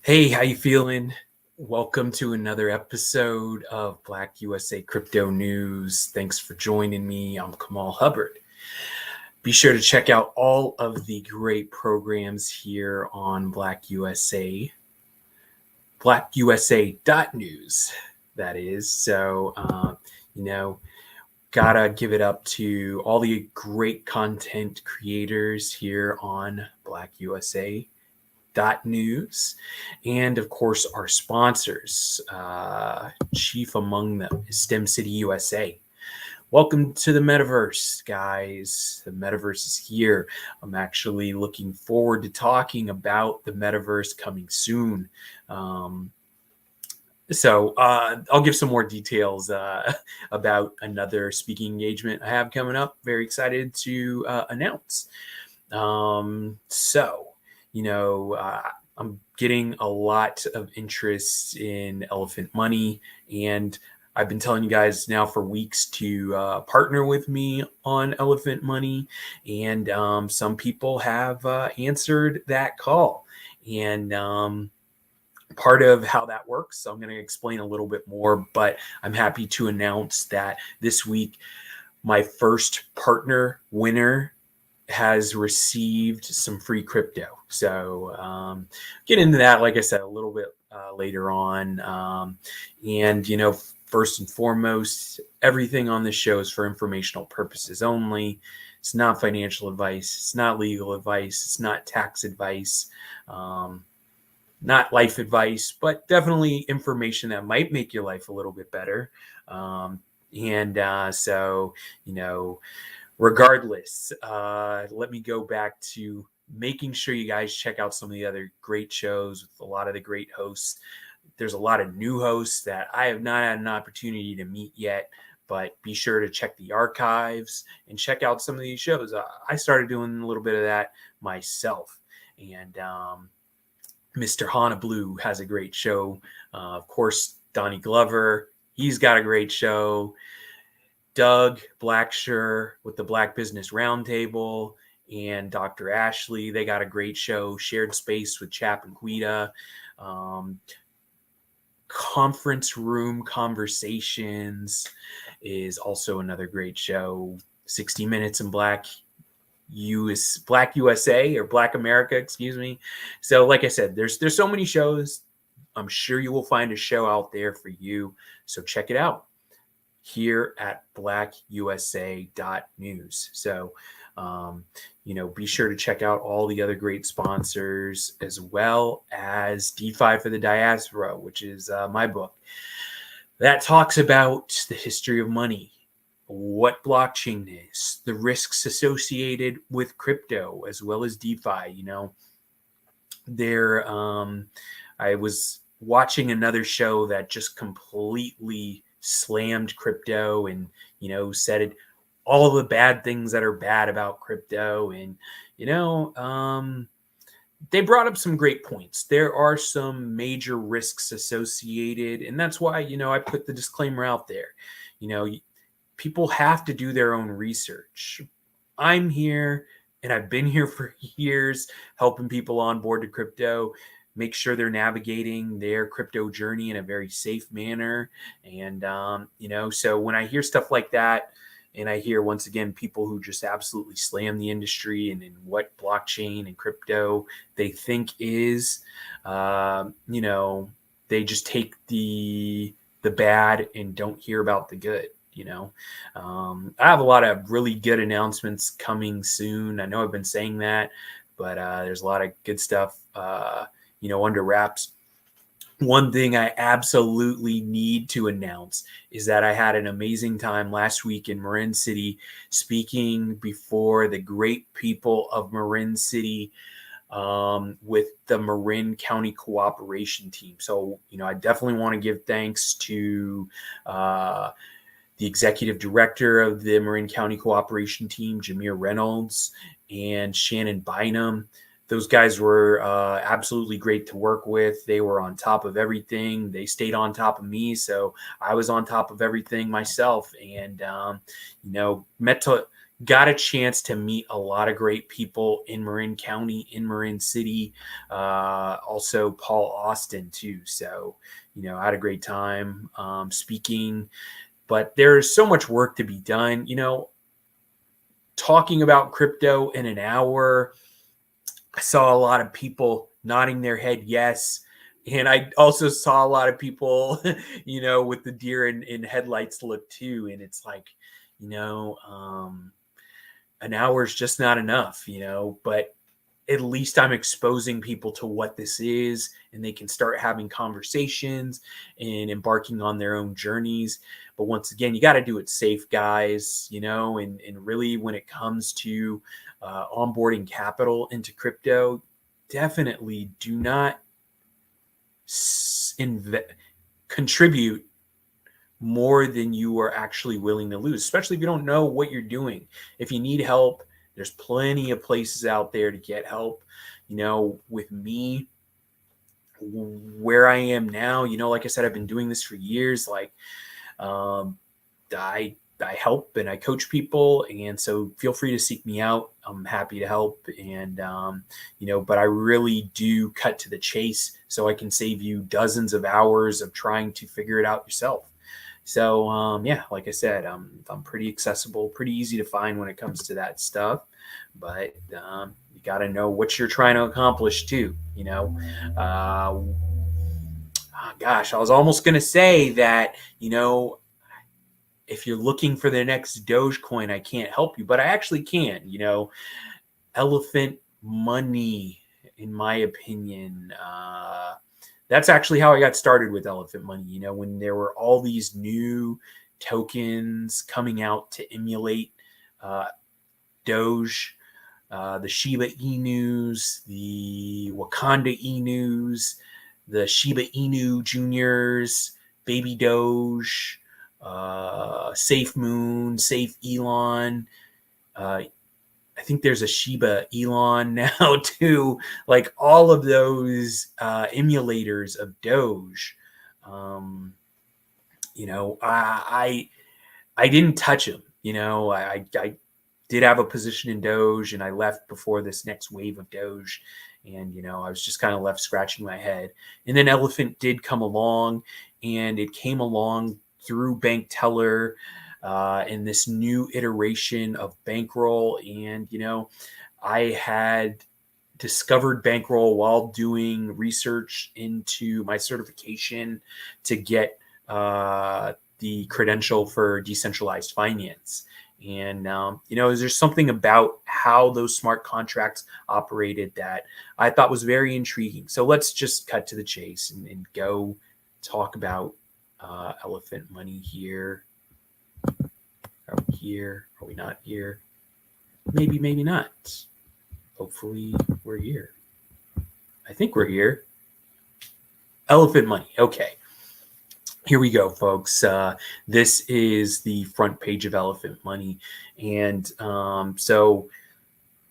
Hey, how you feeling? Welcome to another episode of Black USA Crypto News. Thanks for joining me. I'm Kamal Hubbard. Be sure to check out all of the great programs here on Black USA, blackusa.news, that is. So, gotta give it up to all the great content creators here on Black USA News, and of course our sponsors. Chief among them is STEM City USA. Welcome to the metaverse, guys. The metaverse is here. I'm actually looking forward to talking about the metaverse coming soon. So I'll give some more details about another speaking engagement I have coming up. Very excited to announce. I'm getting a lot of interest in Elephant.Money, and I've been telling you guys now for weeks to partner with me on Elephant.Money, and some people have answered that call. And part of how that works, so I'm going to explain a little bit more, but I'm happy to announce that this week my first partner winner has received some free crypto. So get into that, like I said, a little bit later on. First and foremost, everything on this show is for informational purposes only. It's not financial advice. It's not legal advice. It's not tax advice. Not life advice, but definitely information that might make your life a little bit better. Regardless, let me go back to making sure you guys check out some of the other great shows with a lot of the great hosts. There's a lot of new hosts that I have not had an opportunity to meet yet, but be sure to check the archives and check out some of these shows. I started doing a little bit of that myself. And Mr. Hana Blue has a great show. Of course, Donnie Glover, he's got a great show. Doug Blacksher with the Black Business Roundtable and Dr. Ashley, they got a great show. Shared Space with Chap and Quita. Conference Room Conversations is also another great show. 60 Minutes in Black USA or Black America, excuse me. So like I said, there's so many shows. I'm sure you will find a show out there for you. So check it out here at blackusa.news. So, be sure to check out all the other great sponsors, as well as DeFi for the Diaspora, which is my book that talks about the history of money, what blockchain is, the risks associated with crypto, as well as DeFi. I was watching another show that just completely slammed crypto and said all the bad things that are bad about crypto, and they brought up some great points. There are some major risks associated, and that's why I put the disclaimer out there. People have to do their own research. I'm here, and I've been here for years helping people onboard to crypto, make sure they're navigating their crypto journey in a very safe manner. And, so when I hear stuff like that, and I hear, once again, people who just absolutely slam the industry and what blockchain and crypto they think is, they just take the bad and don't hear about the good. I have a lot of really good announcements coming soon. I know I've been saying that, but there's a lot of good stuff under wraps. One thing I absolutely need to announce is that I had an amazing time last week in Marin City speaking before the great people of Marin City with the Marin County Cooperation Team. So, I definitely want to give thanks to the executive director of the Marin County Cooperation Team, Jameer Reynolds, and Shannon Bynum. Those guys were absolutely great to work with. They were on top of everything. They stayed on top of me, so I was on top of everything myself. And got a chance to meet a lot of great people in Marin County, in Marin City, also Paul Austin too. So, I had a great time speaking, but there's so much work to be done. Talking about crypto in an hour, I saw a lot of people nodding their head yes. And I also saw a lot of people, with the deer in headlights look too. And it's like, an hour is just not enough, but at least I'm exposing people to what this is, and they can start having conversations and embarking on their own journeys. But once again, you got to do it safe, guys, and really when it comes to onboarding capital into crypto, definitely do not contribute more than you are actually willing to lose, especially if you don't know what you're doing. If you need help, there's plenty of places out there to get help. With me, where I am now, like I said, I've been doing this for years. Like, I help and I coach people, and so feel free to seek me out. I'm happy to help, and but I really do cut to the chase so I can save you dozens of hours of trying to figure it out yourself. So yeah, like I said, I'm pretty accessible, pretty easy to find when it comes to that stuff. But you got to know what you're trying to accomplish too. Gosh, I was almost going to say that if you're looking for the next Dogecoin, I can't help you, but I actually can. Elephant.Money, in my opinion. That's actually how I got started with Elephant.Money. When there were all these new tokens coming out to emulate Doge, the Shiba Inus, the Wakanda Inus, the Shiba Inu Juniors, Baby Doge, Safe Moon, Safe Elon. I think there's a Shiba Elon now too. Like all of those emulators of Doge. I didn't touch them. I did have a position in Doge, and I left before this next wave of Doge. And, I was just kind of left scratching my head. And then Elephant did come along, and it came along through Bank Teller in this new iteration of Bankroll. And, I had discovered Bankroll while doing research into my certification to get the credential for decentralized finance. And, there's something about how those smart contracts operated that I thought was very intriguing. So let's just cut to the chase and go talk about Elephant.Money here. Are we here? Are we not here? Maybe, maybe not. Hopefully we're here. I think we're here. Elephant.Money. Okay. Here we go, folks. This is the front page of Elephant.Money. And so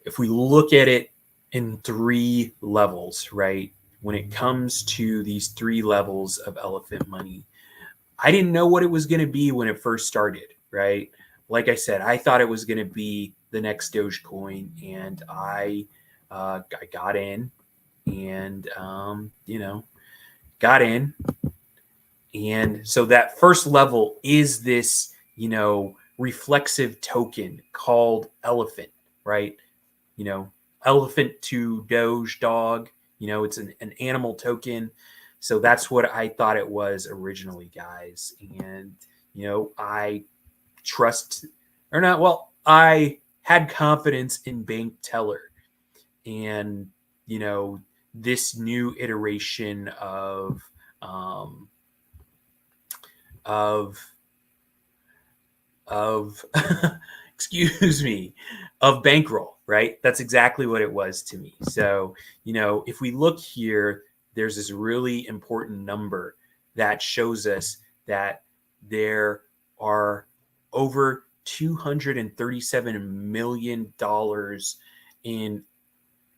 if we look at it in 3 levels, right? When it comes to these 3 levels of Elephant.Money, I didn't know what it was going to be when it first started, right? Like I said, I thought it was going to be the next Dogecoin, and I got in, and got in. And so that first level is this, reflexive token called Elephant, right? Elephant to Doge dog, it's an animal token. So that's what I thought it was originally, guys. And, I trust or not. Well, I had confidence in Bank Teller and, this new iteration of excuse me, of Bankroll, right? That's exactly what it was to me. So, if we look here, there's this really important number that shows us that there are over $237 million in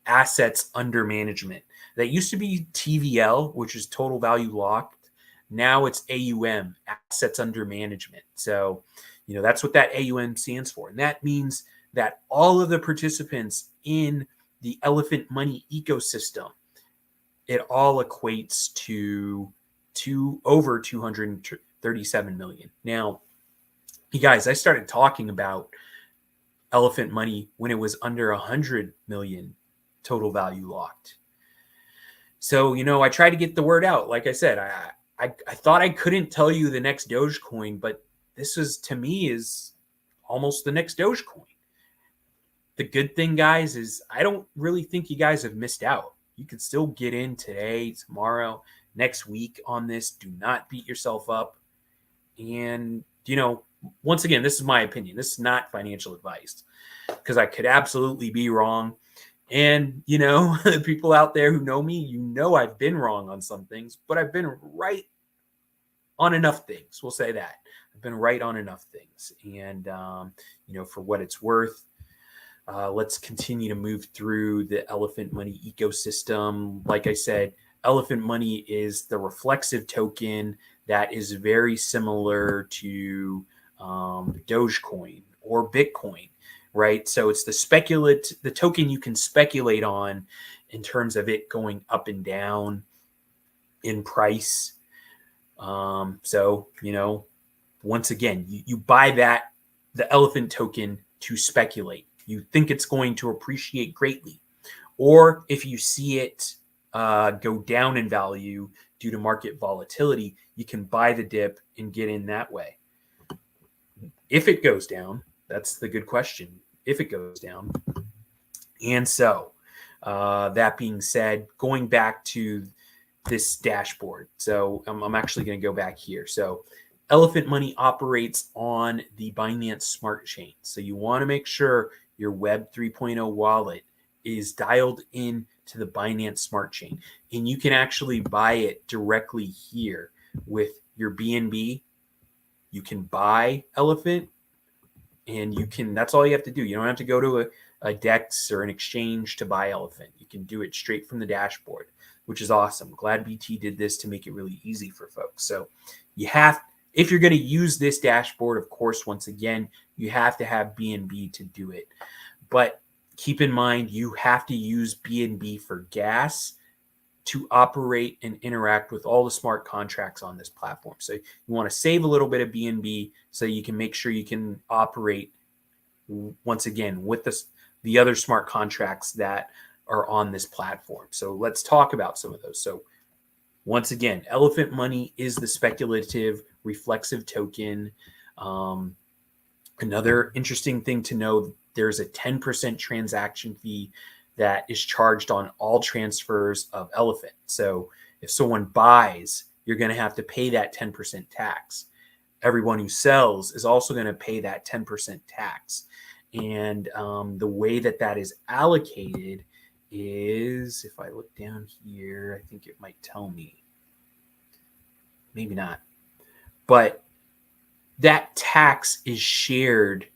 assets under management. That used to be TVL, which is total value locked. Now it's AUM, assets under management. So, that's what that AUM stands for. And that means that all of the participants in the Elephant.Money ecosystem, it all equates to over 237 million. Now, you guys, I started talking about Elephant.Money when it was under 100 million total value locked. So, I tried to get the word out. Like I said, I thought I couldn't tell you the next Dogecoin, but this is, to me, is almost the next Dogecoin. The good thing, guys, is I don't really think you guys have missed out. You can still get in today, tomorrow, next week on this. Do not beat yourself up. And, once again, this is my opinion. This is not financial advice, because I could absolutely be wrong. And, the people out there who know me, I've been wrong on some things, but I've been right on enough things. We'll say that. I've been right on enough things. And, for what it's worth, let's continue to move through the Elephant.Money ecosystem. Like I said, Elephant.Money is the reflexive token that is very similar to Dogecoin or Bitcoin, right? So it's the token you can speculate on in terms of it going up and down in price. So, once again, you buy the elephant token to speculate. You think it's going to appreciate greatly. Or if you see it go down in value due to market volatility, you can buy the dip and get in that way. If it goes down, that's the good question. If it goes down. And so, that being said, going back to this dashboard. So I'm actually going to go back here. So Elephant.Money operates on the Binance Smart Chain. So you want to make sure your Web 3.0 wallet is dialed in to the Binance Smart Chain. And you can actually buy it directly here with your BNB. You can buy Elephant, and that's all you have to do. You don't have to go to a DEX or an exchange to buy Elephant. You can do it straight from the dashboard, which is awesome. Glad BT did this to make it really easy for folks. So if you're going to use this dashboard, of course, once again, you have to have BNB to do it. But keep in mind, you have to use BNB for gas to operate and interact with all the smart contracts on this platform. So you want to save a little bit of BNB so you can make sure you can operate, once again, with the other smart contracts that are on this platform. So let's talk about some of those. So once again, Elephant.Money is the speculative reflexive token. Another interesting thing to know, there's a 10% transaction fee that is charged on all transfers of Elephant. So if someone buys, you're going to have to pay that 10% tax. Everyone who sells is also going to pay that 10% tax. And the way that is allocated is, if I look down here, I think it might tell me. Maybe not. But that tax is shared.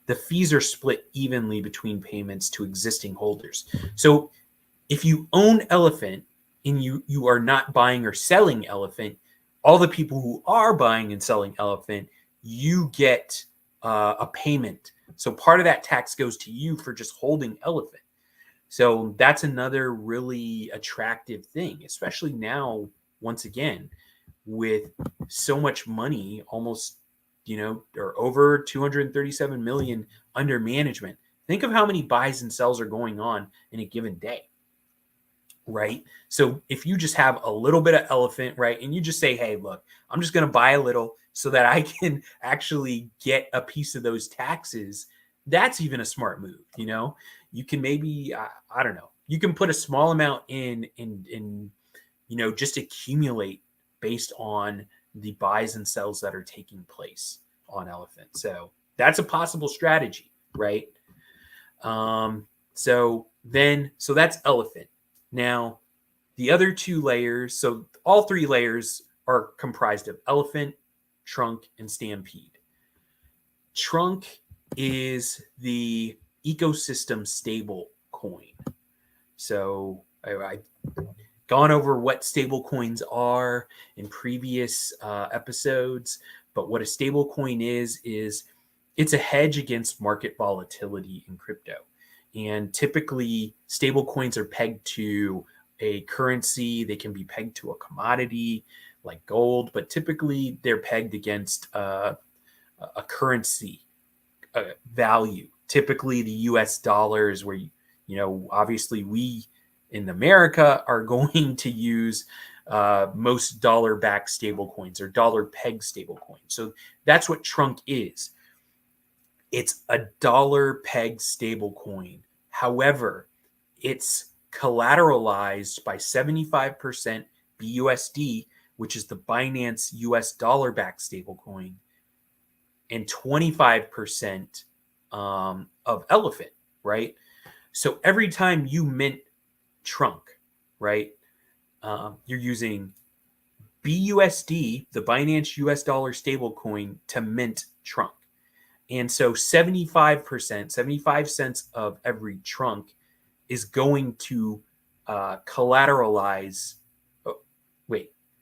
The fees are split evenly between payments to existing holders. So if you own Elephant and you are not buying or selling Elephant, all the people who are buying and selling Elephant, you get a payment. So part of that tax goes to you for just holding Elephant. So that's another really attractive thing, especially now, once again, with so much money, almost, or over 237 million under management. Think of how many buys and sells are going on in a given day, right? So if you just have a little bit of Elephant, right, and you just say, hey, look, I'm just going to buy a little so that I can actually get a piece of those taxes, that's even a smart move. You can maybe, I don't know, you can put a small amount in, just accumulate based on the buys and sells that are taking place on Elephant. So that's a possible strategy, right? So that's Elephant. Now, the other two layers, so all three layers are comprised of Elephant, Trunk, and Stampede. Trunk is the ecosystem stable coin. So I've gone over what stable coins are in previous episodes, but what a stable coin is it's a hedge against market volatility in crypto. And typically, stable coins are pegged to a currency. They can be pegged to a commodity like gold, but typically they're pegged against a currency value. Typically, the U.S. dollar is where, obviously we in America are going to use most dollar-backed stable coins or dollar-pegged stable coins. So that's what Trunk is. It's a dollar-pegged stable coin. However, it's collateralized by 75% BUSD, which is the Binance US dollar-backed stablecoin, and 25% of Elephant, right? So every time you mint Trunk, right, you're using BUSD, the Binance US dollar stablecoin, to mint Trunk. And so 75 cents of every Trunk is going to collateralize.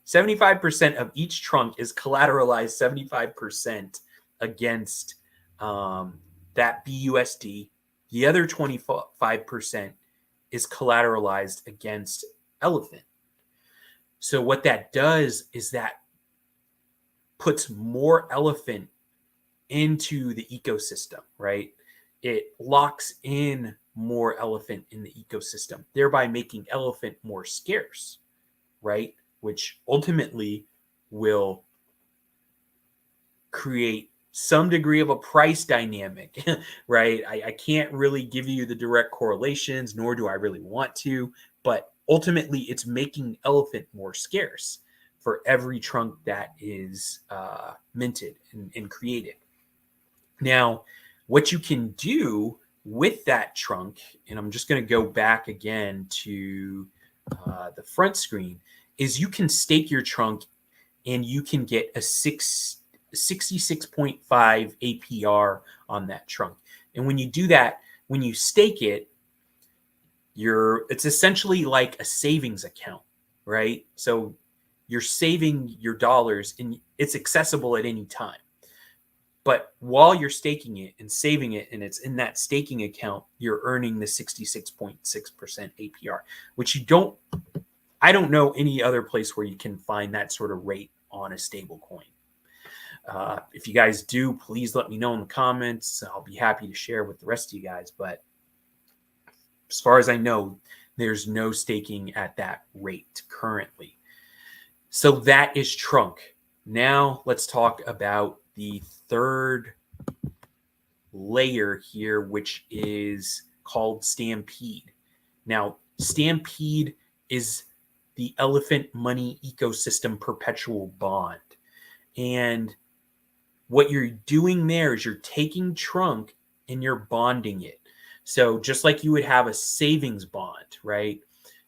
75% of each Trunk is collateralized 75% against that BUSD. The other 25% is collateralized against Elephant. So what that does is that puts more Elephant into the ecosystem, right? It locks in more Elephant in the ecosystem, thereby making Elephant more scarce, right? Which ultimately will create some degree of a price dynamic, right? I can't really give you the direct correlations, nor do I really want to, but ultimately it's making Elephant more scarce for every Trunk that is minted and created. Now, what you can do with that Trunk, and I'm just going to go back again to the front screen, is you can stake your Trunk and you can get a 66.5 APR on that Trunk. And when you do that, when you stake it, it's essentially like a savings account, right? So you're saving your dollars and it's accessible at any time. But while you're staking it and saving it, and it's in that staking account, you're earning the 66.6% APR, which I don't know any other place where you can find that sort of rate on a stable coin. If you guys do, please let me know in the comments. I'll be happy to share with the rest of you guys. But as far as I know, there's no staking at that rate currently. So that is Trunk. Now let's talk about the third layer here, which is called Stampede. Now, Stampede is the Elephant.Money ecosystem perpetual bond. And what you're doing there is you're taking Trunk and you're bonding it. So just like you would have a savings bond, right?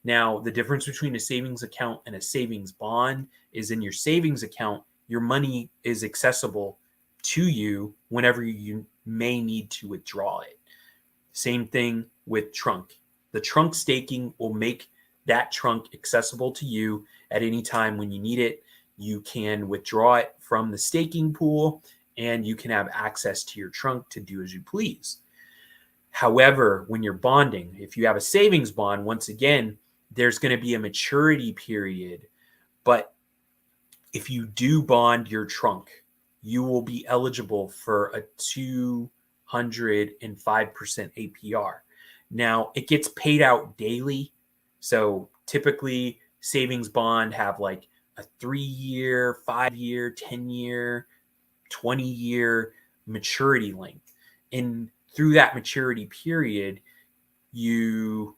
Now, the difference between a savings account and a savings bond is in your savings account, your money is accessible to you whenever you may need to withdraw it. Same thing with Trunk. The Trunk staking will make that Trunk accessible to you at any time when you need it. You can withdraw it from the staking pool and you can have access to your Trunk to do as you please. However, when you're bonding, if you have a savings bond, once again, there's going to be a maturity period. But if you do bond your Trunk, you will be eligible for a 205% APR. Now, it gets paid out daily. So typically, savings bond have like a 3-year, 5-year, 10-year, 20-year maturity length. And through that maturity period, you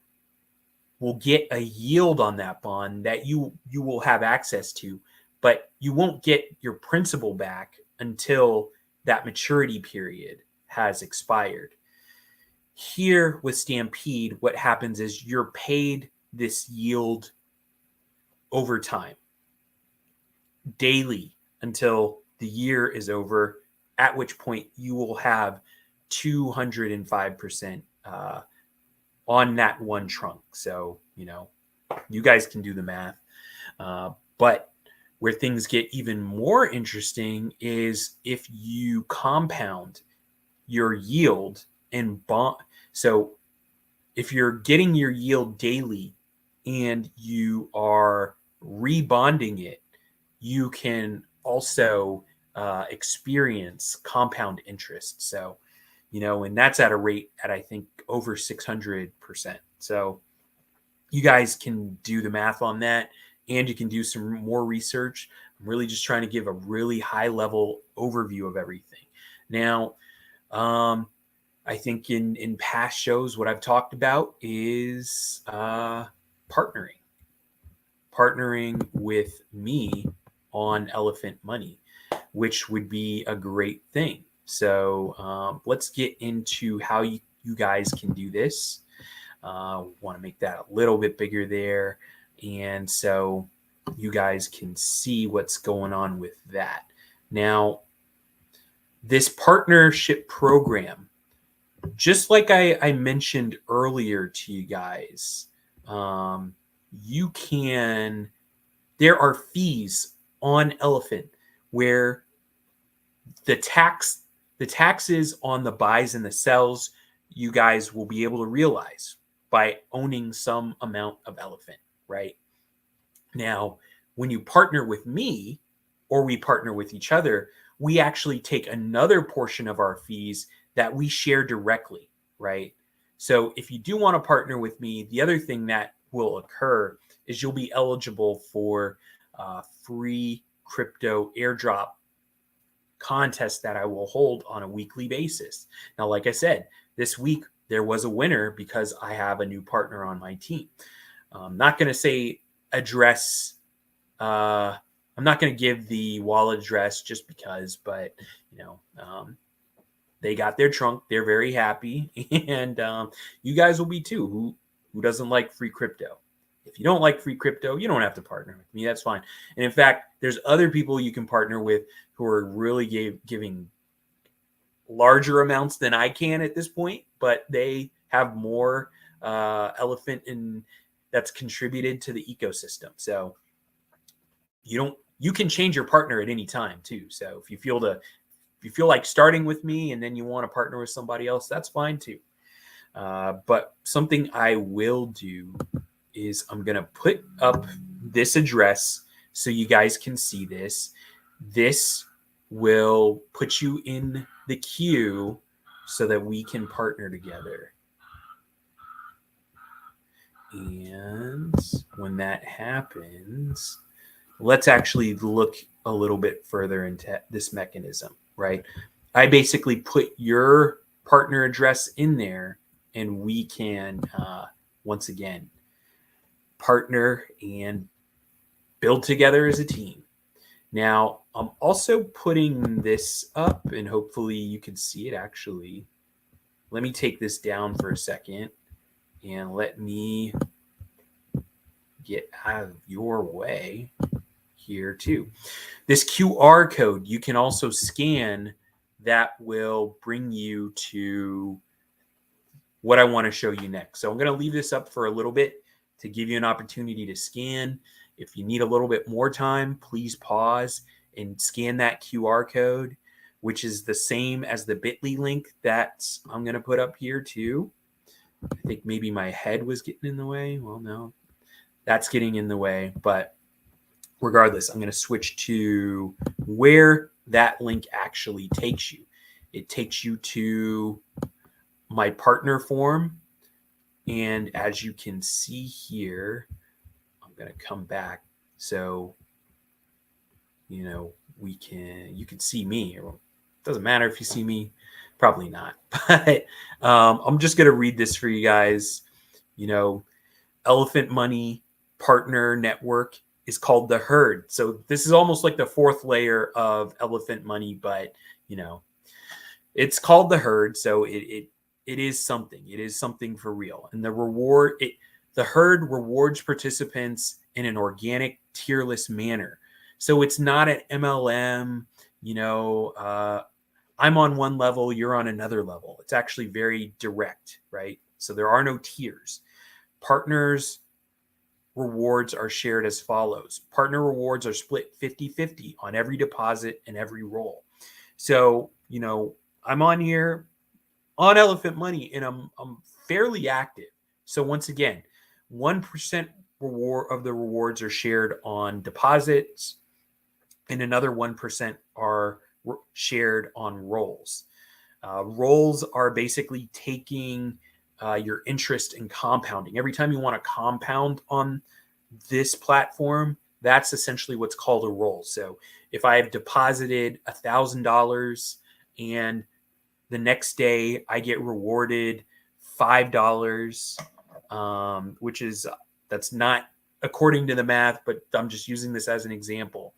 will get a yield on that bond that you will have access to, but you won't get your principal back until that maturity period has expired. Here with Stampede, what happens is you're paid this yield over time, daily, until the year is over, at which point you will have 205% on that one Trunk. So, you guys can do the math. But where things get even more interesting is if you compound your yield and bond. So if you're getting your yield daily and you are rebonding it, you can also experience compound interest. So, and that's at a rate at, I think, over 600%. So you guys can do the math on that, and you can do some more research. I'm really just trying to give a really high level overview of everything. Now, I think in past shows, what I've talked about is partnering with me on Elephant.Money, which would be a great thing. So let's get into how you guys can do this. Want to make that a little bit bigger there. And so you guys can see what's going on with that. Now, this partnership program, just like I mentioned earlier to you guys, there are fees on Elephant where the taxes on the buys and the sells, you guys will be able to realize by owning some amount of Elephant, right? Now, when you partner with me or we partner with each other, we actually take another portion of our fees that we share directly, right? So if you do want to partner with me, the other thing that will occur is you'll be eligible for free crypto airdrop contest that I will hold on a weekly basis. Now, like I said, this week there was a winner because I have a new partner on my team. I'm not going to say address. I'm not going to give the wallet address just because, but they got their trunk. They're very happy, and you guys will be too. Who doesn't like free crypto? If you don't like free crypto, you don't have to partner with me. That's fine. And in fact, there's other people you can partner with who are really giving larger amounts than I can at this point, but they have more Elephant that's contributed to the ecosystem. So you can change your partner at any time too. So if you feel like starting with me and then you want to partner with somebody else, that's fine too. But something I will do is I'm going to put up this address so you guys can see this. This will put you in the queue so that we can partner together. And when that happens, let's actually look a little bit further into this mechanism, right? I basically put your partner address in there, and we can, once again, partner and build together as a team. Now, I'm also putting this up, and hopefully you can see it actually. Let me take this down for a second, and let me get out of your way here too. This QR code you can also scan that will bring you to what I want to show you next. So I'm going to leave this up for a little bit to give you an opportunity to scan. If you need a little bit more time, please pause and scan that QR code, which is the same as the bit.ly link that I'm going to put up here too. I think maybe my head was getting in the way. Well, no, that's getting in the way. But regardless, I'm going to switch to where that link actually takes you. It takes you to my partner form. And as you can see here, I'm going to come back. So, you can see me. It doesn't matter if you see me, probably not. But I'm just going to read this for you guys. Elephant.Money partner network is called the herd. So this is almost like the fourth layer of Elephant.Money, but it's called the herd. So it is something. It is something for real. And the herd rewards participants in an organic, tierless manner. So it's not an MLM, I'm on one level, you're on another level. It's actually very direct, right? So there are no tiers. Partners rewards are shared as follows. Partner rewards are split 50-50 on every deposit and every roll. So, I'm on here. on Elephant Money, and I'm fairly active. So once again, 1% reward of the rewards are shared on deposits, and another 1% are shared on rolls. Rolls are basically taking your interest in compounding. Every time you want to compound on this platform, that's essentially what's called a roll. So if I have deposited $1,000 and the next day I get rewarded $5, which is, that's not according to the math, but I'm just using this as an example.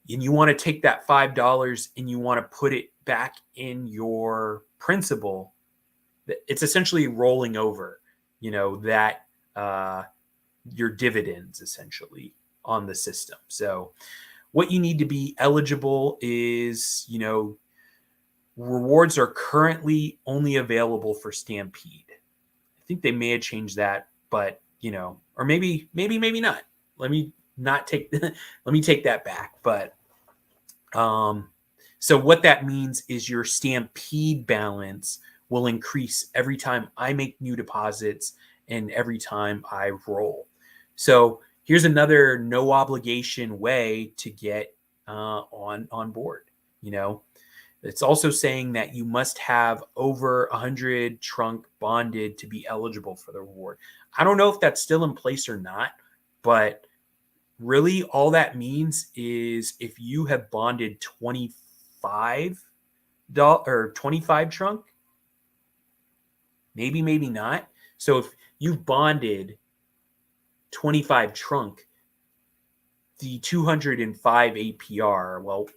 And you want to take that $5 and you want to put it back in your principal, it's essentially rolling over, that your dividends essentially on the system. So what you need to be eligible is, rewards are currently only available for Stampede. I think they may have changed that, but or maybe not. Let me take that back. But so what that means is your Stampede balance will increase every time I make new deposits and every time I roll. So here's another no obligation way to get on board. It's also saying that you must have over 100 trunk bonded to be eligible for the reward. I don't know if that's still in place or not, but really all that means is if you have bonded 25 trunk, maybe not. So if you've bonded 25 trunk, the 205 APR, well,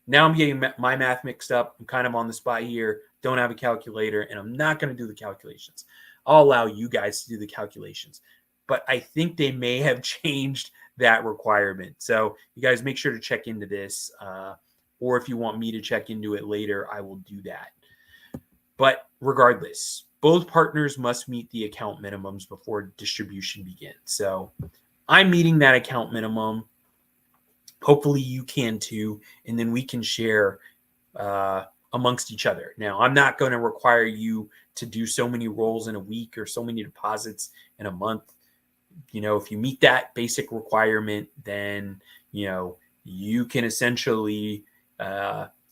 now I'm getting my math mixed up. I'm kind of on the spot here. Don't have a calculator, and I'm not going to do the calculations. I'll allow you guys to do the calculations. But I think they may have changed that requirement. So you guys make sure to check into this. Or if you want me to check into it later, I will do that. But regardless, both partners must meet the account minimums before distribution begins. So I'm meeting that account minimum. Hopefully you can too, and then we can share amongst each other. Now, I'm not going to require you to do so many rolls in a week or so many deposits in a month. If you meet that basic requirement, then, you can essentially,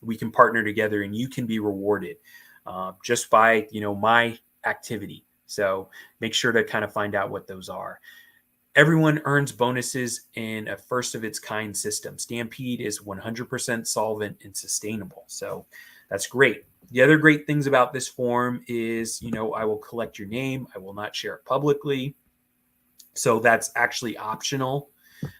we can partner together and you can be rewarded just by, my activity. So make sure to kind of find out what those are. Everyone earns bonuses in a first of its kind system. Stampede is 100% solvent and sustainable. So that's great. The other great things about this form is, I will collect your name. I will not share it publicly. So that's actually optional.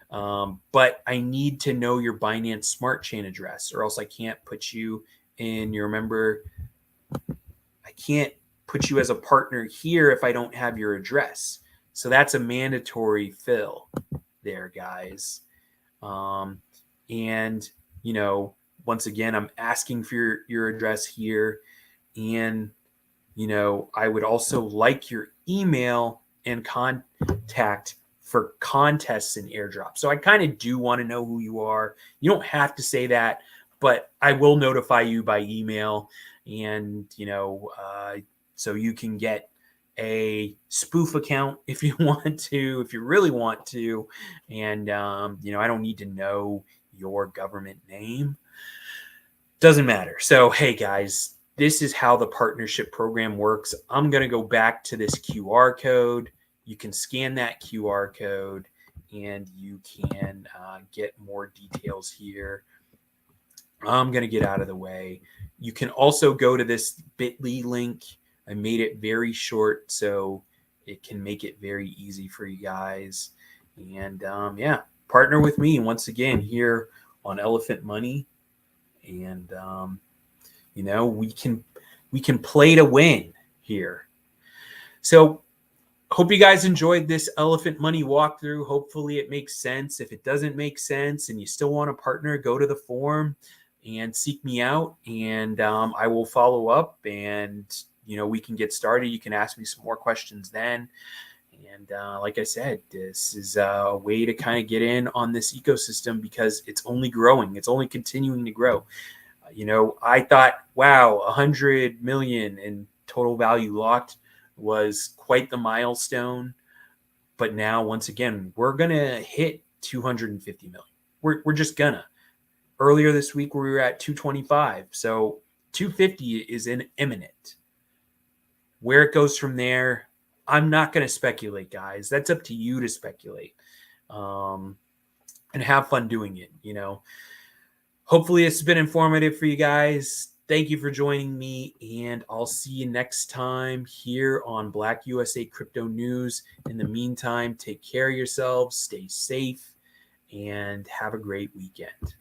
But I need to know your Binance Smart Chain address, or else I can't put you in. You remember, I can't put you as a partner here if I don't have your address. So that's a mandatory fill there, guys. And, once again, I'm asking for your address here. And, I would also like your email and contact for contests and airdrops. So I kind of do want to know who you are. You don't have to say that, but I will notify you by email. And, so you can get a spoof account if you want to, if you really want to. And, I don't need to know your government name. Doesn't matter. So, hey guys, this is how the partnership program works. I'm going to go back to this QR code. You can scan that QR code and you can get more details here. I'm going to get out of the way. You can also go to this bit.ly link. I made it very short so it can make it very easy for you guys. And partner with me once again here on Elephant Money. And, we can play to win here. So hope you guys enjoyed this Elephant Money walkthrough. Hopefully it makes sense. If it doesn't make sense and you still want to partner, go to the forum and seek me out, and I will follow up, and we can get started. You can ask me some more questions then. And like I said, this is a way to kind of get in on this ecosystem because it's only growing. It's only continuing to grow. I thought, wow, 100 million in total value locked was quite the milestone. But now, once again, we're going to hit 250 million. We're just gonna. Earlier this week, we were at 225. So 250 is imminent. Where it goes from there, I'm not going to speculate, guys. That's up to you to speculate, and have fun doing it. Hopefully it's been informative for you guys. Thank you for joining me, and I'll see you next time here on Black USA Crypto News. In the meantime, take care of yourselves, stay safe, and have a great weekend.